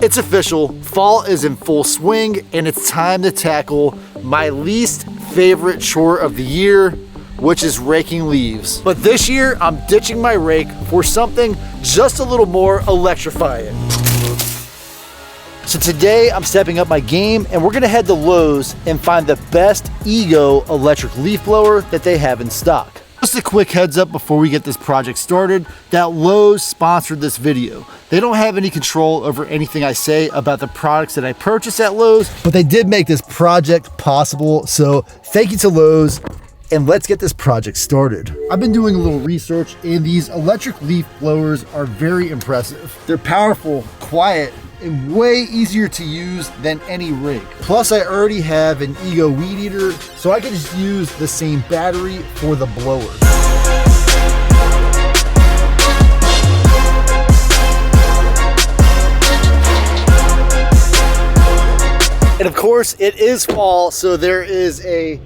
It's official, fall is in full swing and it's time to tackle my least favorite chore of the year, which is raking leaves. But this year, I'm ditching my rake for something just a little more electrifying. So today, I'm stepping up my game and we're gonna head to Lowe's and find the best Ego electric leaf blower that they have in stock. Just a quick heads up before we get this project started, that Lowe's sponsored this video. They don't have any control over anything I say about the products that I purchase at Lowe's, but they did make this project possible. So thank you to Lowe's, and let's get this project started. I've been doing a little research and these electric leaf blowers are very impressive. They're powerful, quiet, and way easier to use than any rake. Plus I already have an Ego weed eater, so I can just use the same battery for the blower. And of course it is fall, so there is a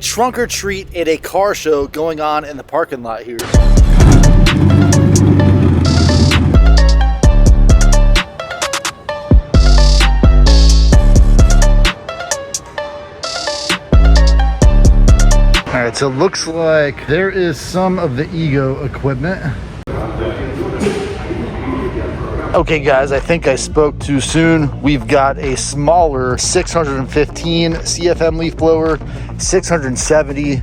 trunk or treat and a car show going on in the parking lot here. All right, so it looks like there is some of the Ego equipment. Okay guys, I think I spoke too soon. We've got a smaller 615 CFM leaf blower, 670,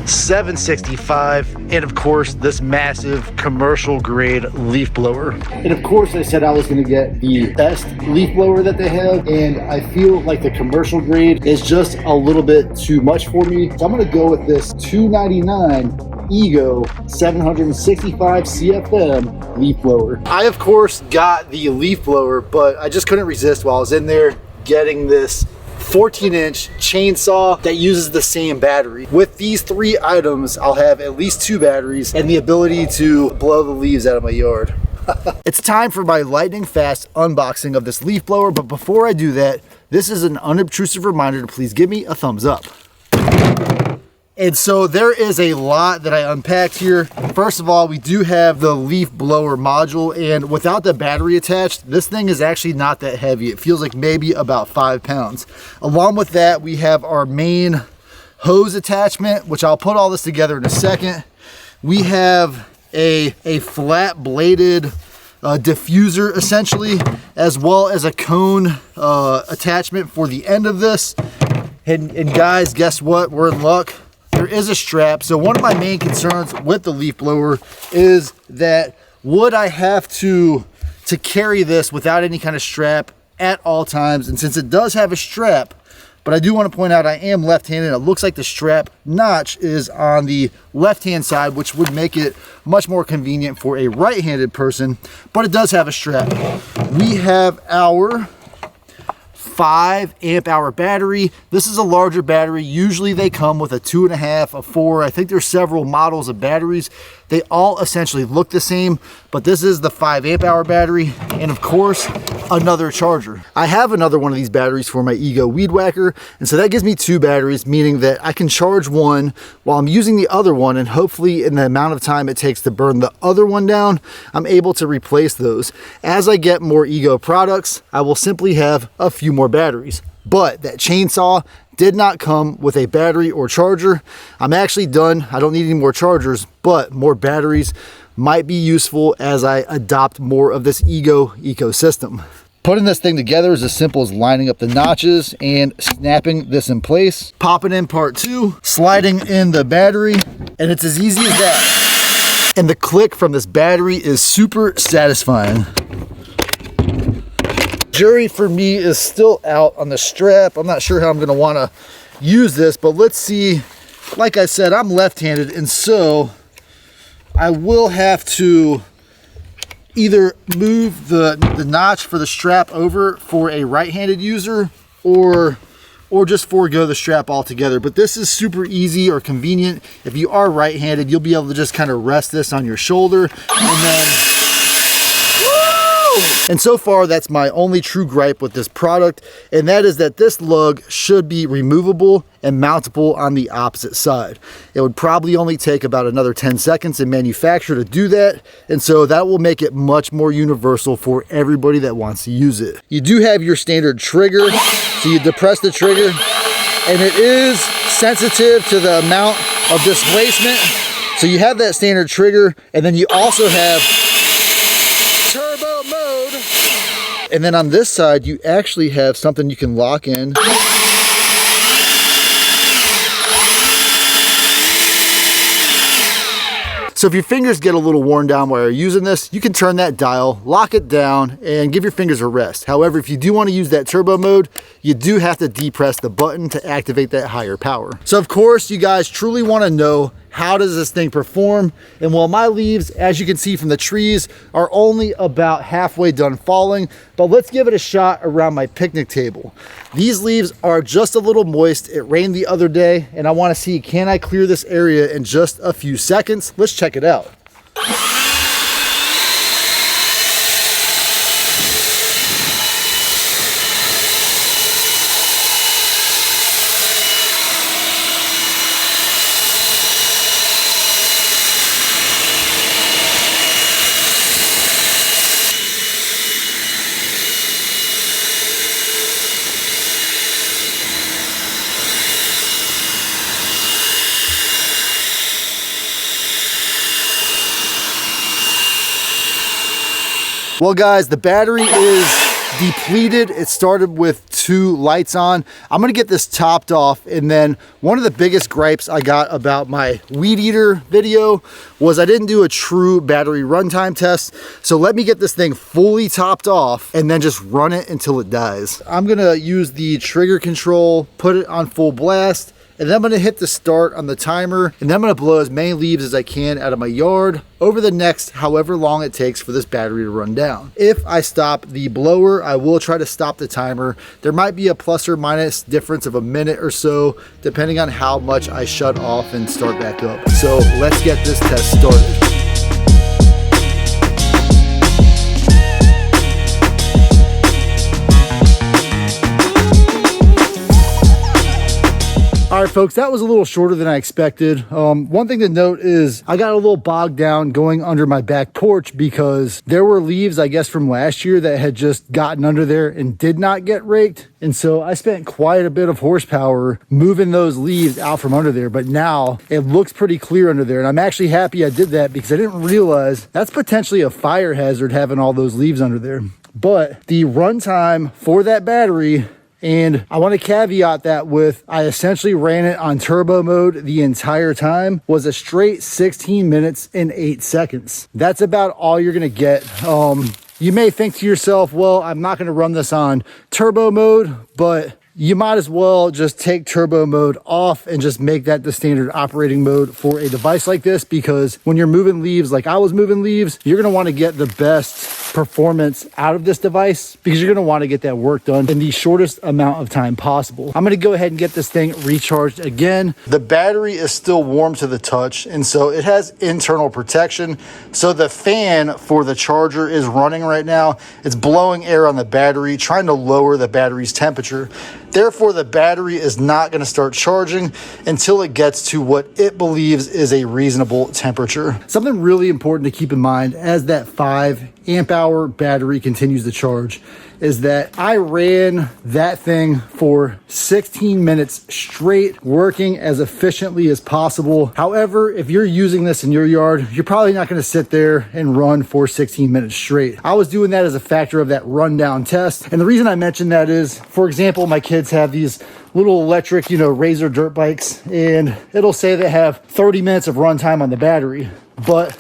765, and of course this massive commercial grade leaf blower. And of course I said I was gonna get the best leaf blower that they have, and I feel like the commercial grade is just a little bit too much for me. So I'm gonna go with this $299 Ego 765 CFM leaf blower. I of course got the leaf blower, but I just couldn't resist while I was in there getting this 14-inch chainsaw that uses the same battery. With these three items, I'll have at least 2 batteries and the ability to blow the leaves out of my yard. It's time for my lightning fast unboxing of this leaf blower, but before I do that, this is an unobtrusive reminder to please give me a thumbs up. And so there is a lot that I unpacked here. First of all, we do have the leaf blower module, and without the battery attached, this thing is actually not that heavy. It feels like maybe about 5 pounds. Along with that, we have our main hose attachment, which I'll put all this together in a second. We have a flat bladed diffuser essentially, as well as a cone attachment for the end of this. And guys, guess what? We're in luck. There is a strap. So one of my main concerns with the leaf blower is that would I have to carry this without any kind of strap at all times? And since it does have a strap, but I do want to point out I am left-handed. It looks like the strap notch is on the left-hand side, which would make it much more convenient for a right-handed person, but it does have a strap. We have our 5 amp hour battery. This is a larger battery. Usually they come with a 2.5, a 4. I think there's several models of batteries. They all essentially look the same, but this is the 5 amp hour battery. And of course, another charger. I have another one of these batteries for my Ego weed whacker. And so that gives me 2 batteries, meaning that I can charge one while I'm using the other one. And hopefully in the amount of time it takes to burn the other one down, I'm able to replace those. As I get more Ego products, I will simply have a few more batteries. But that chainsaw did not come with a battery or charger. I'm actually done. I don't need any more chargers, but more batteries might be useful as I adopt more of this Ego ecosystem. Putting this thing together is as simple as lining up the notches and snapping this in place. Popping in part 2, sliding in the battery, and it's as easy as that. And the click from this battery is super satisfying. Jury for me is still out on the strap. I'm not sure how I'm going to want to use this, but let's see. Like I said, I'm left-handed, and so I will have to either move the notch for the strap over for a right-handed user or just forego the strap altogether. But this is super easy or convenient. If you are right-handed, you'll be able to just kind of rest this on your shoulder and then And so far, that's my only true gripe with this product, and that is that this lug should be removable and mountable on the opposite side. It would probably only take about another 10 seconds in manufacture to do that, and so that will make it much more universal for everybody that wants to use it. You do have your standard trigger, so you depress the trigger, and it is sensitive to the amount of displacement. So you have that standard trigger, and then you also have turbo mode. And then on this side, you actually have something you can lock in. So if your fingers get a little worn down while you're using this, you can turn that dial, lock it down, and give your fingers a rest. However, if you do want to use that turbo mode, you do have to depress the button to activate that higher power. So of course, you guys truly want to know, how does this thing perform? And while my leaves, as you can see from the trees, are only about halfway done falling, but let's give it a shot around my picnic table. These leaves are just a little moist. It rained the other day, and I want to see, can I clear this area in just a few seconds? Let's check it out. Well guys, the battery is depleted. It started with 2 lights on. I'm gonna get this topped off, and then one of the biggest gripes I got about my weed eater video was I didn't do a true battery runtime test. So let me get this thing fully topped off and then just run it until it dies. I'm gonna use the trigger control, put it on full blast, and then I'm gonna hit the start on the timer, and then I'm gonna blow as many leaves as I can out of my yard over the next however long it takes for this battery to run down. If I stop the blower, I will try to stop the timer. There might be a plus or minus difference of a minute or so, depending on how much I shut off and start back up. So let's get this test started. All right, folks, that was a little shorter than I expected. One thing to note is I got a little bogged down going under my back porch because there were leaves, I guess, from last year that had just gotten under there and did not get raked. And so I spent quite a bit of horsepower moving those leaves out from under there. But now it looks pretty clear under there. And I'm actually happy I did that because I didn't realize that's potentially a fire hazard having all those leaves under there. But the runtime for that battery, and I want to caveat that with, I essentially ran it on turbo mode the entire time, was a straight 16 minutes and 8 seconds. That's about all you're going to get. You may think to yourself, well, I'm not going to run this on turbo mode, but you might as well just take turbo mode off and just make that the standard operating mode for a device like this, because when you're moving leaves like I was moving leaves, you're going to want to get the best performance out of this device because you're going to want to get that work done in the shortest amount of time possible. I'm going to go ahead and get this thing recharged again. The battery is still warm to the touch, and so it has internal protection. So the fan for the charger is running right now. It's blowing air on the battery, trying to lower the battery's temperature. Therefore, the battery is not going to start charging until it gets to what it believes is a reasonable temperature. Something really important to keep in mind as that 5 amp hour battery continues to charge is that I ran that thing for 16 minutes straight, working as efficiently as possible. However, if you're using this in your yard, you're probably not going to sit there and run for 16 minutes straight. I was doing that as a factor of that rundown test. And the reason I mention that is, for example, my kids have these little electric, Razor dirt bikes, and it'll say they have 30 minutes of runtime on the battery, but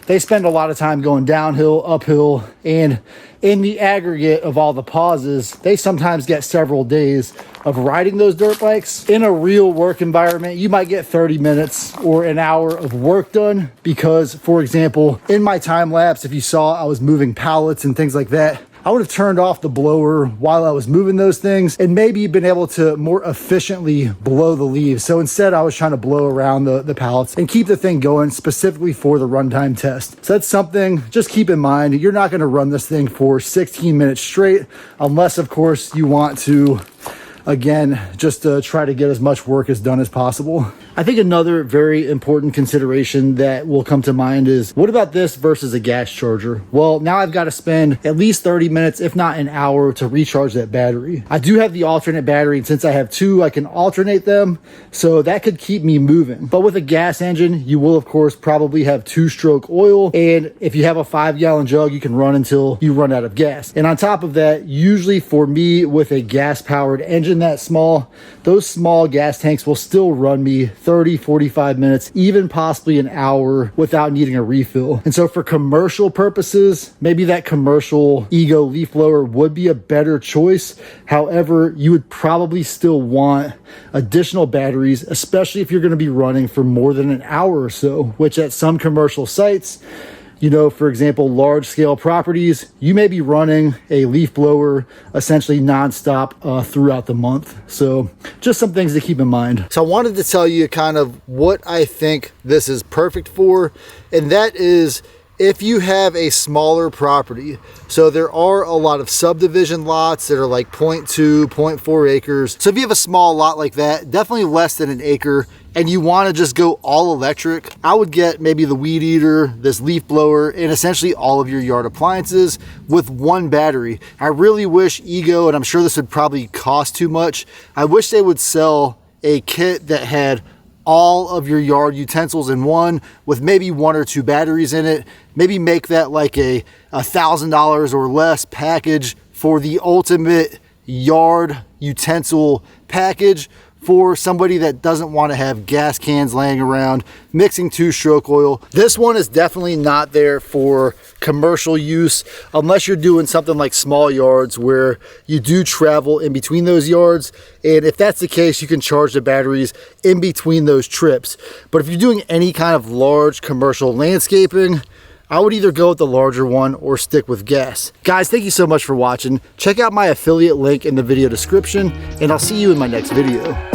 they spend a lot of time going downhill, uphill, and in the aggregate of all the pauses, they sometimes get several days of riding those dirt bikes. In a real work environment, you might get 30 minutes or an hour of work done because, for example, in my time lapse, if you saw, I was moving pallets and things like that. I would have turned off the blower while I was moving those things and maybe been able to more efficiently blow the leaves. So instead I was trying to blow around the pallets and keep the thing going specifically for the runtime test. So that's something just keep in mind. You're not going to run this thing for 16 minutes straight unless of course you want to, again, just to try to get as much work as done as possible. I think another very important consideration that will come to mind is, what about this versus a gas charger? Well, now I've got to spend at least 30 minutes, if not an hour, to recharge that battery. I do have the alternate battery, and since I have two, I can alternate them, so that could keep me moving. But with a gas engine, you will of course probably have 2-stroke oil, and if you have a 5-gallon jug, you can run until you run out of gas. And on top of that, usually for me with a gas-powered engine that small, those small gas tanks will still run me 30, 45 minutes, even possibly an hour without needing a refill. And so for commercial purposes, maybe that commercial Ego leaf blower would be a better choice. However, you would probably still want additional batteries, especially if you're going to be running for more than an hour or so, which at some commercial sites, you know, for example, large scale properties, you may be running a leaf blower essentially nonstop throughout the month. So just some things to keep in mind. So I wanted to tell you kind of what I think this is perfect for, and that is if you have a smaller property. So there are a lot of subdivision lots that are like 0.2, 0.4 acres. So if you have a small lot like that, definitely less than an acre, and you want to just go all electric, I would get maybe the weed eater, this leaf blower, and essentially all of your yard appliances with one battery. I really wish Ego, and I'm sure this would probably cost too much, I wish they would sell a kit that had all of your yard utensils in one with maybe 1 or 2 batteries in it. Maybe make that like a $1,000 or less package for the ultimate yard utensil package for somebody that doesn't want to have gas cans laying around, mixing 2-stroke oil. This one is definitely not there for commercial use unless you're doing something like small yards where you do travel in between those yards. And if that's the case, you can charge the batteries in between those trips. But if you're doing any kind of large commercial landscaping, I would either go with the larger one or stick with gas. Guys, thank you so much for watching. Check out my affiliate link in the video description, and I'll see you in my next video.